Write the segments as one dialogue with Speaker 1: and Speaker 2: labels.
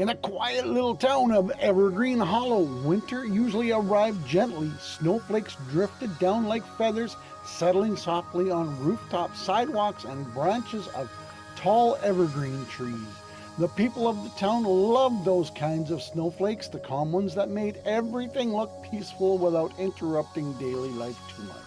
Speaker 1: In a quiet little town of Evergreen Hollow, winter usually arrived gently. Snowflakes drifted down like feathers, settling softly on rooftops, sidewalks, and branches of tall evergreen trees. The people of the town loved those kinds of snowflakes, the calm ones that made everything look peaceful without interrupting daily life too much.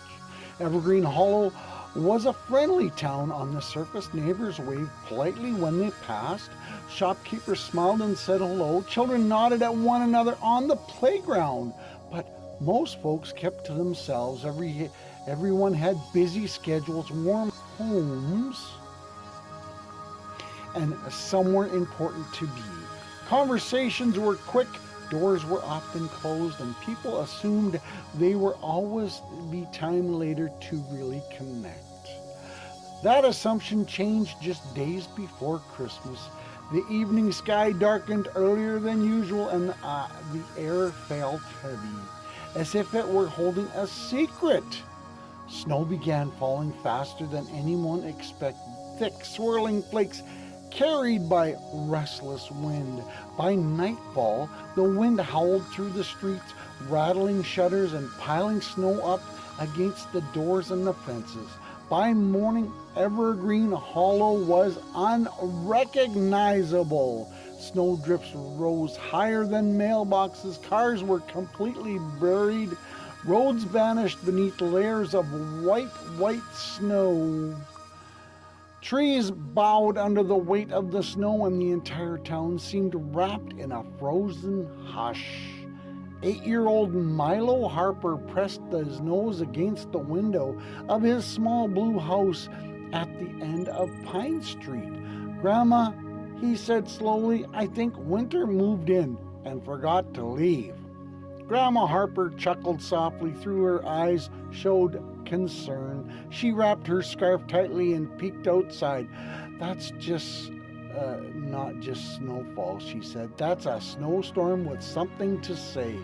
Speaker 1: Evergreen Hollow was a friendly town on the surface. Neighbors waved politely when they passed. Shopkeepers smiled and said hello. Children nodded at one another on the playground. But most folks kept to themselves. Everyone had busy schedules, warm homes, and somewhere important to be. Conversations were quick, doors were often closed, and people assumed they would always be time later to really connect. That assumption changed just days before Christmas. The evening sky darkened earlier than usual, and the air felt heavy, as if it were holding a secret. Snow began falling faster than anyone expected. Thick, swirling flakes carried by restless wind. By nightfall, the wind howled through the streets, rattling shutters and piling snow up against the doors and the fences. By morning, Evergreen Hollow was unrecognizable. Snowdrifts rose higher than mailboxes. Cars were completely buried. Roads vanished beneath layers of white snow. Trees bowed under the weight of the snow, and the entire town seemed wrapped in a frozen hush. 8-year-old Milo Harper pressed his nose against the window of his small blue house at the end of Pine Street. "Grandma," he said slowly, "I think winter moved in and forgot to leave." Grandma Harper chuckled softly. Through her eyes showed concern. She wrapped her scarf tightly and peeked outside. "That's not just snowfall," she said. "That's a snowstorm with something to say."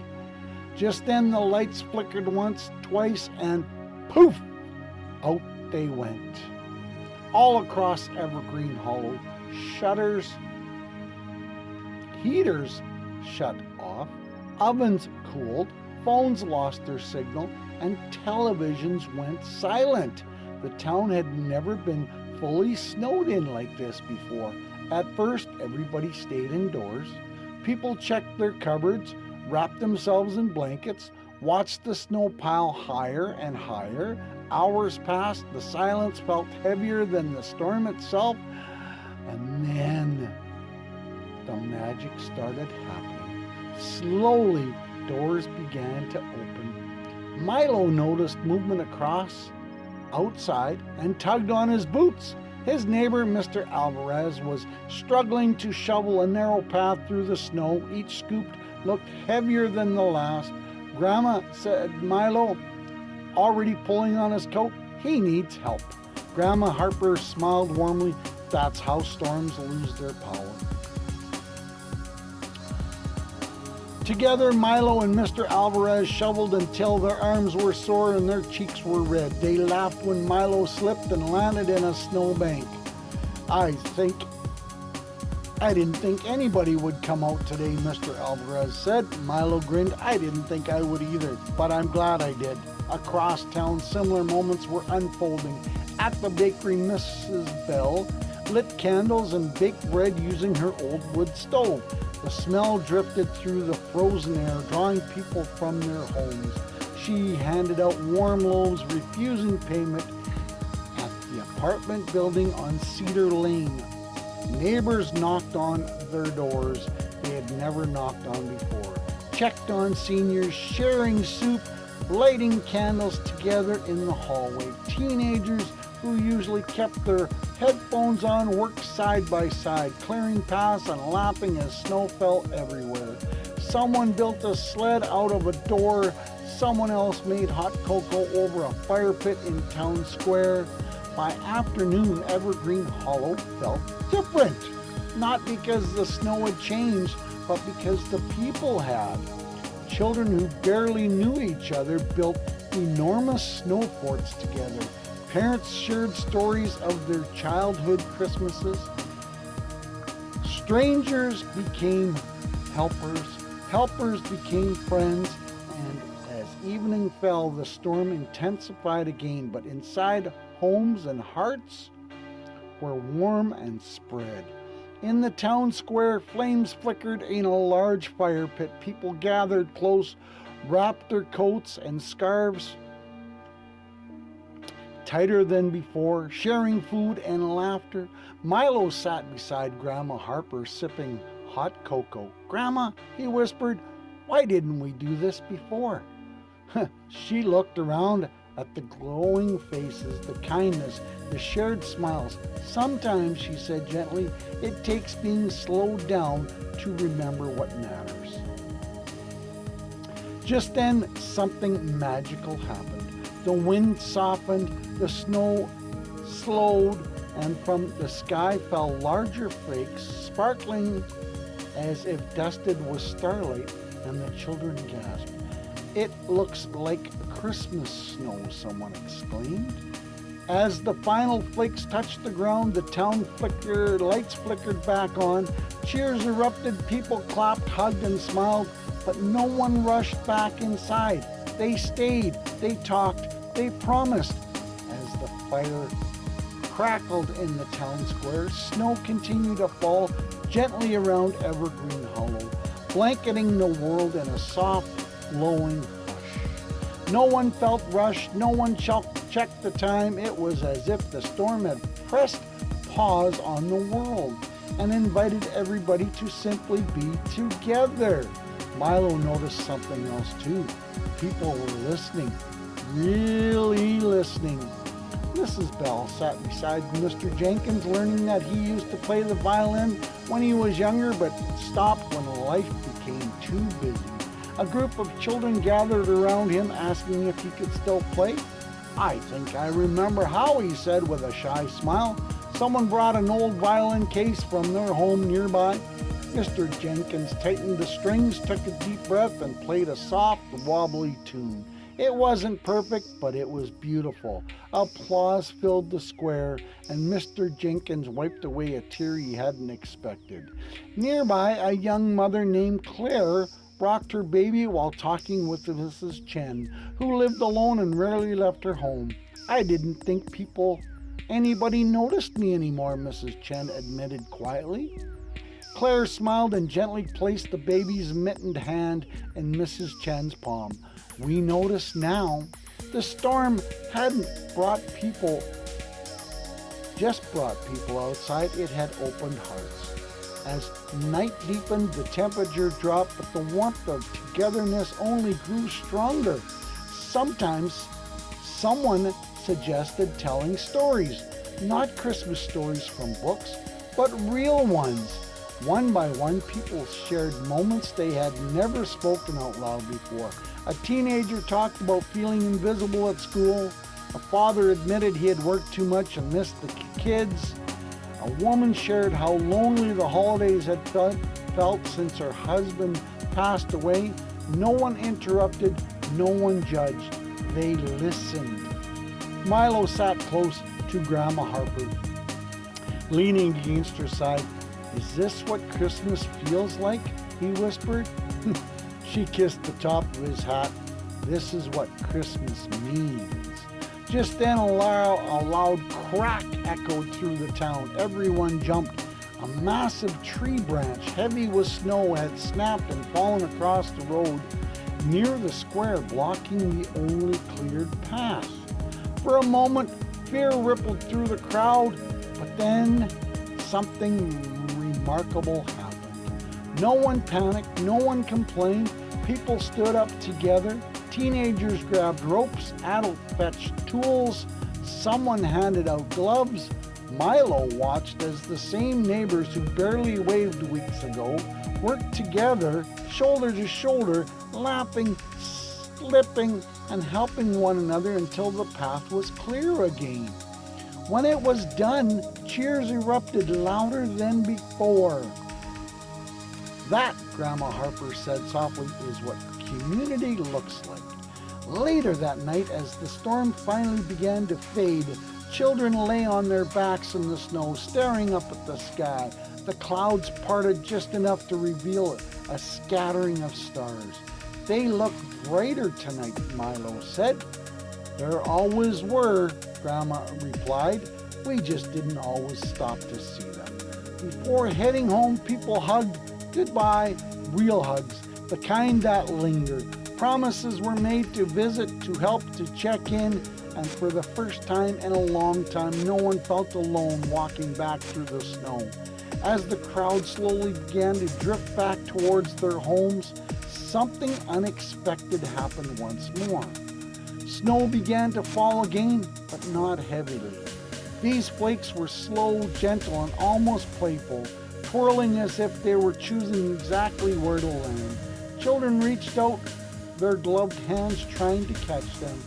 Speaker 1: Just then the lights flickered once, twice, and poof! Out they went. All across Evergreen Hollow, heaters shut off, ovens cooled, phones lost their signal, and televisions went silent. The town had never been fully snowed in like this before. At first, everybody stayed indoors. People checked their cupboards, wrapped themselves in blankets, watched the snow pile higher and higher. Hours passed. The silence felt heavier than the storm itself. And then the magic started happening. Slowly, doors began to open. Milo noticed movement across outside and tugged on his boots. His neighbor, Mr. Alvarez, was struggling to shovel a narrow path through the snow. Each scoop looked heavier than the last. "Grandma," said Milo, already pulling on his coat, "he needs help." Grandma Harper smiled warmly. That's how storms lose their power. Together, Milo and Mr. Alvarez shoveled until their arms were sore and their cheeks were red. They laughed when Milo slipped and landed in a snowbank. I didn't think anybody would come out today," Mr. Alvarez said. Milo grinned. "I didn't think I would either, but I'm glad I did." Across town, similar moments were unfolding. At the bakery, Mrs. Bell lit candles and baked bread using her old wood stove. The smell drifted through the frozen air, drawing people from their homes. She handed out warm loaves, refusing payment at the apartment building on Cedar Lane. Neighbors knocked on their doors they had never knocked on before, checked on seniors, sharing soup, lighting candles together in the hallway. Teenagers who usually kept their headphones on worked side by side, clearing paths and laughing as snow fell everywhere. Someone built a sled out of a door. Someone else made hot cocoa over a fire pit in town square. By afternoon, Evergreen Hollow felt different. Not because the snow had changed, but because the people had. Children who barely knew each other built enormous snow forts together. Parents shared stories of their childhood Christmases. Strangers became helpers, helpers became friends, and as evening fell, the storm intensified again, but inside homes and hearts were warm and spread. In the town square, flames flickered in a large fire pit. People gathered close, wrapped their coats and scarves tighter than before, sharing food and laughter. Milo sat beside Grandma Harper, sipping hot cocoa. "Grandma," he whispered, "why didn't we do this before?" She looked around at the glowing faces, the kindness, the shared smiles. "Sometimes," she said gently, "it takes being slowed down to remember what matters." Just then, something magical happened. The wind softened, the snow slowed, and from the sky fell larger flakes, sparkling as if dusted with starlight, and the children gasped. "It looks like Christmas snow," someone exclaimed. As the final flakes touched the ground, the town lights flickered back on. Cheers erupted, people clapped, hugged, and smiled, but no one rushed back inside. They stayed, they talked, they promised. As the fire crackled in the town square, snow continued to fall gently around Evergreen Hollow, blanketing the world in a soft, blowing hush. No one felt rushed, no one checked the time. It was as if the storm had pressed pause on the world and invited everybody to simply be together. Milo noticed something else too. People were listening, really listening. Mrs. Bell sat beside Mr. Jenkins, learning that he used to play the violin when he was younger, but stopped when life became too busy. A group of children gathered around him, asking if he could still play. "I think I remember how," he said with a shy smile. Someone brought an old violin case from their home nearby. Mr. Jenkins tightened the strings, took a deep breath, and played a soft, wobbly tune. It wasn't perfect, but it was beautiful. Applause filled the square, and Mr. Jenkins wiped away a tear he hadn't expected. Nearby, a young mother named Claire rocked her baby while talking with Mrs. Chen, who lived alone and rarely left her home. "I didn't think anybody noticed me anymore," Mrs. Chen admitted quietly. Claire smiled and gently placed the baby's mittened hand in Mrs. Chen's palm. "We notice now." The storm hadn't just brought people outside, it had opened hearts. As night deepened, the temperature dropped, but the warmth of togetherness only grew stronger. Sometimes someone suggested telling stories, not Christmas stories from books, but real ones. One by one, people shared moments they had never spoken out loud before. A teenager talked about feeling invisible at school. A father admitted he had worked too much and missed the kids. A woman shared how lonely the holidays had felt since her husband passed away. No one interrupted, no one judged. They listened. Milo sat close to Grandma Harper, leaning against her side. "Is this what Christmas feels like?" he whispered. She kissed the top of his hat. "This is what Christmas means." Just then a loud crack echoed through the town. Everyone jumped. A massive tree branch, heavy with snow, had snapped and fallen across the road near the square, blocking the only cleared path. For a moment, fear rippled through the crowd, but then something remarkable happened. No one panicked, no one complained. People stood up together. Teenagers grabbed ropes, adults fetched tools, someone handed out gloves. Milo watched as the same neighbors who barely waved weeks ago worked together, shoulder to shoulder, laughing, slipping, and helping one another until the path was clear again. When it was done, cheers erupted louder than before. "That," Grandma Harper said softly, "is what community looks like." Later that night, as the storm finally began to fade, Children lay on their backs in the snow, staring up at the sky. The clouds parted just enough to reveal a scattering of stars. They look brighter tonight, Milo said. There always were, Grandma replied. We just didn't always stop to see them. Before heading home, people hugged goodbye, real hugs, the kind that linger. Promises were made to visit, to help, to check in, and for the first time in a long time, no one felt alone walking back through the snow. As the crowd slowly began to drift back towards their homes, something unexpected happened once more. Snow began to fall again, but not heavily. These flakes were slow, gentle, and almost playful, twirling as if they were choosing exactly where to land. Children reached out their gloved hands trying to catch them.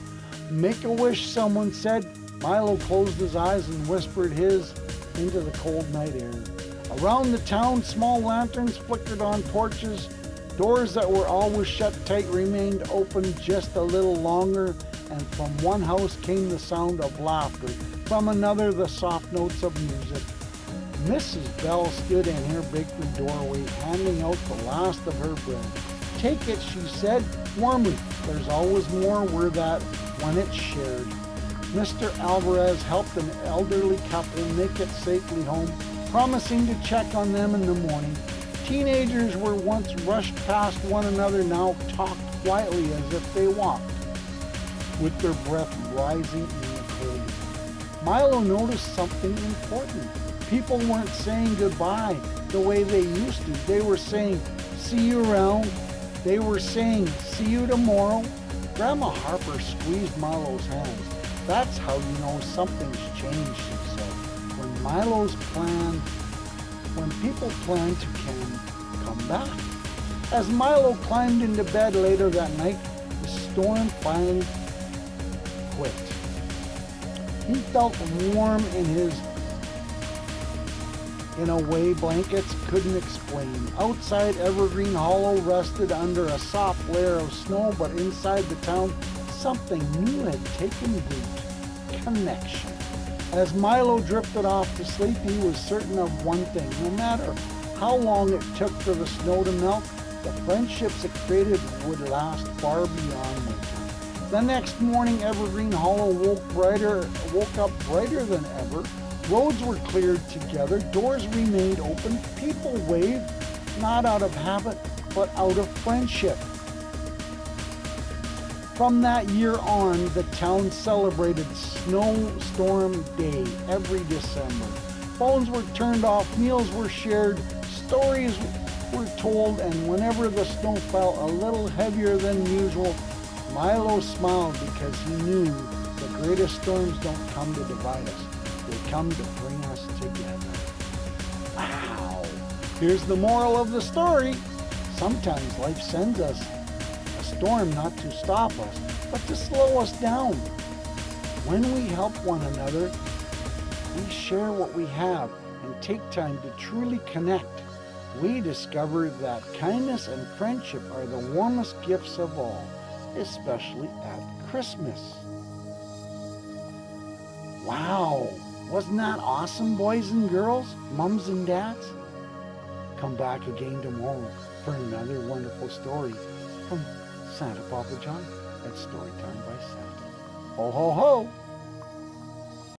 Speaker 1: Make a wish, someone said. Milo closed his eyes and whispered his into the cold night air. Around the town, small lanterns flickered on porches. Doors that were always shut tight remained open just a little longer, and from one house came the sound of laughter. From another, the soft notes of music. Mrs. Bell stood in her bakery doorway, handing out the last of her bread. Take it, she said, warmly. There's always more where that when it's shared. Mr. Alvarez helped an elderly couple make it safely home, promising to check on them in the morning. Teenagers were once rushed past one another, now talked quietly as if they walked, with their breath rising in the cold. Milo noticed something important. People weren't saying goodbye the way they used to. They were saying, see you around. They were saying, see you tomorrow. Grandma Harper squeezed Milo's hands. That's how you know something's changed, she said. When people plan to come back. As Milo climbed into bed later that night, the storm finally quit. He felt warm in a way blankets couldn't explain. Outside, Evergreen Hollow rested under a soft layer of snow, but inside the town, something new had taken root. Connection. As Milo drifted off to sleep, he was certain of one thing. No matter how long it took for the snow to melt, the friendships it created would last far beyond winter. The next morning, Evergreen Hollow woke up brighter than ever. Roads were cleared together, doors remained open, people waved, not out of habit, but out of friendship. From that year on, the town celebrated Snowstorm Day every December. Phones were turned off, meals were shared, stories were told, and whenever the snow fell a little heavier than usual, Milo smiled because he knew the greatest storms don't come to divide us. They come to bring us together. Wow! Here's the moral of the story. Sometimes life sends us a storm not to stop us, but to slow us down. When we help one another, we share what we have and take time to truly connect. We discover that kindness and friendship are the warmest gifts of all, especially at Christmas. Wow! Wasn't that awesome, boys and girls, mums and dads? Come back again tomorrow for another wonderful story from Santa Papa John at Storytime by Santa. Ho, ho, ho!